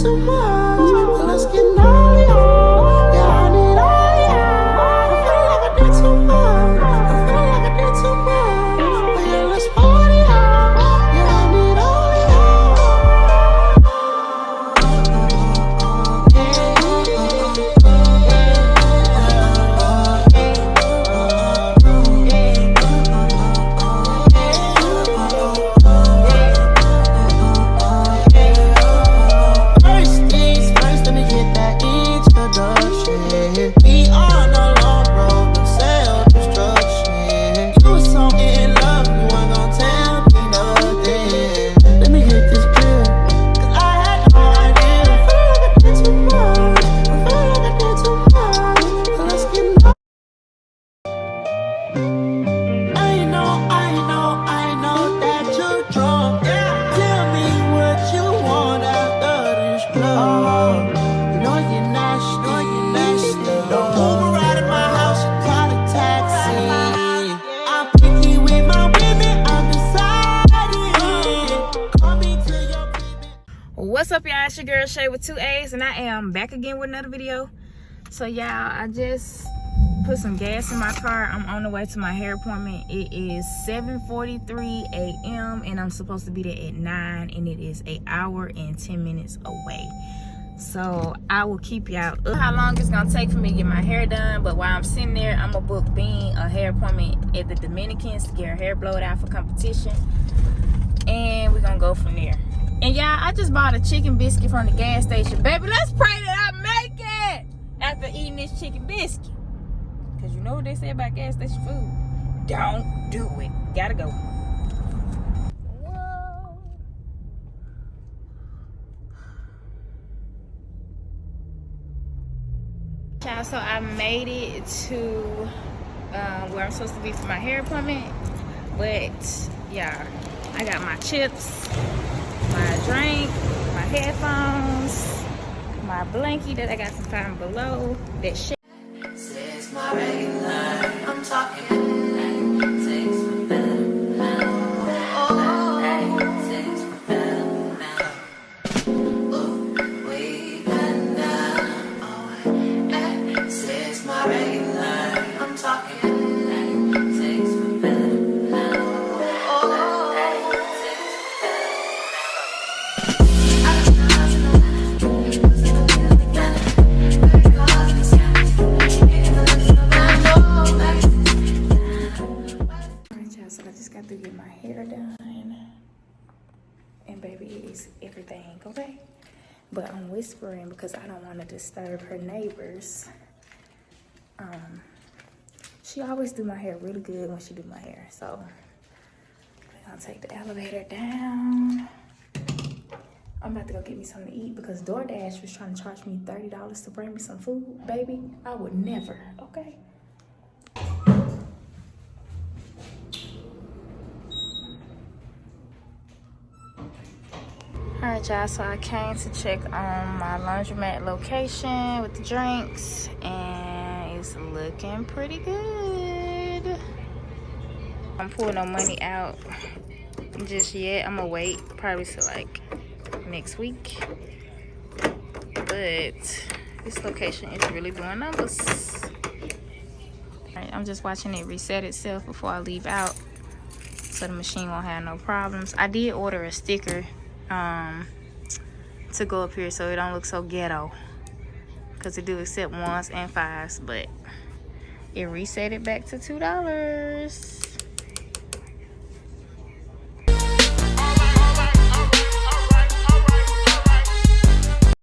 too much. But let's get gnarly on. Yeah, I need all y'all. I feel like I did too much. I feel like I did too much. But yeah, let's party on. Yeah, I need all What's up, y'all? It's your girl Shay with 2 A's, and I am back again with another video. So y'all, I just put some gas in my car. I'm on the way to my hair appointment. It is 7:43 a.m. and I'm supposed to be there at 9, and it is an hour and 10 minutes away. So I will keep y'all up how long it's gonna take for me to get my hair done. But while I'm sitting there, I'm gonna book Bean a hair appointment at the Dominicans to get her hair blowed out for competition, and we're gonna go from there. And y'all, I just bought a chicken biscuit from the gas station. Baby, let's pray that I make it after eating this chicken biscuit. Because you know what they say about gas station food. Don't do it. Gotta go. Whoa. Y'all, so I made it to where I'm supposed to be for my hair appointment. But, yeah, I got my chips, my drink, my headphones, my blankie that I got from Five Below. That shit. It's my regular. I'm talking. Takes for better now. Oh, takes for better now. Oh, we been down. Oh, it's my regular. I'm talking. Takes for better now. So I just got to get my hair done, and baby, it is everything, okay? But I'm whispering because I don't want to disturb her neighbors. She always do my hair really good when she do my hair, so we're gonna take the elevator down. I'm about to go get me something to eat because DoorDash was trying to charge me $30 to bring me some food. Baby, I would never, okay? Alright, y'all, so I came to check on my laundromat location with the drinks, and it's looking pretty good. I'm pulling no money out just yet. I'm gonna wait probably till like next week. But this location is really doing numbers. Alright, I'm just watching it reset itself before I leave out so the machine won't have no problems. I did order a sticker to go up here so it don't look so ghetto, because it do accept 1s and 5s, but it reset it back to $2.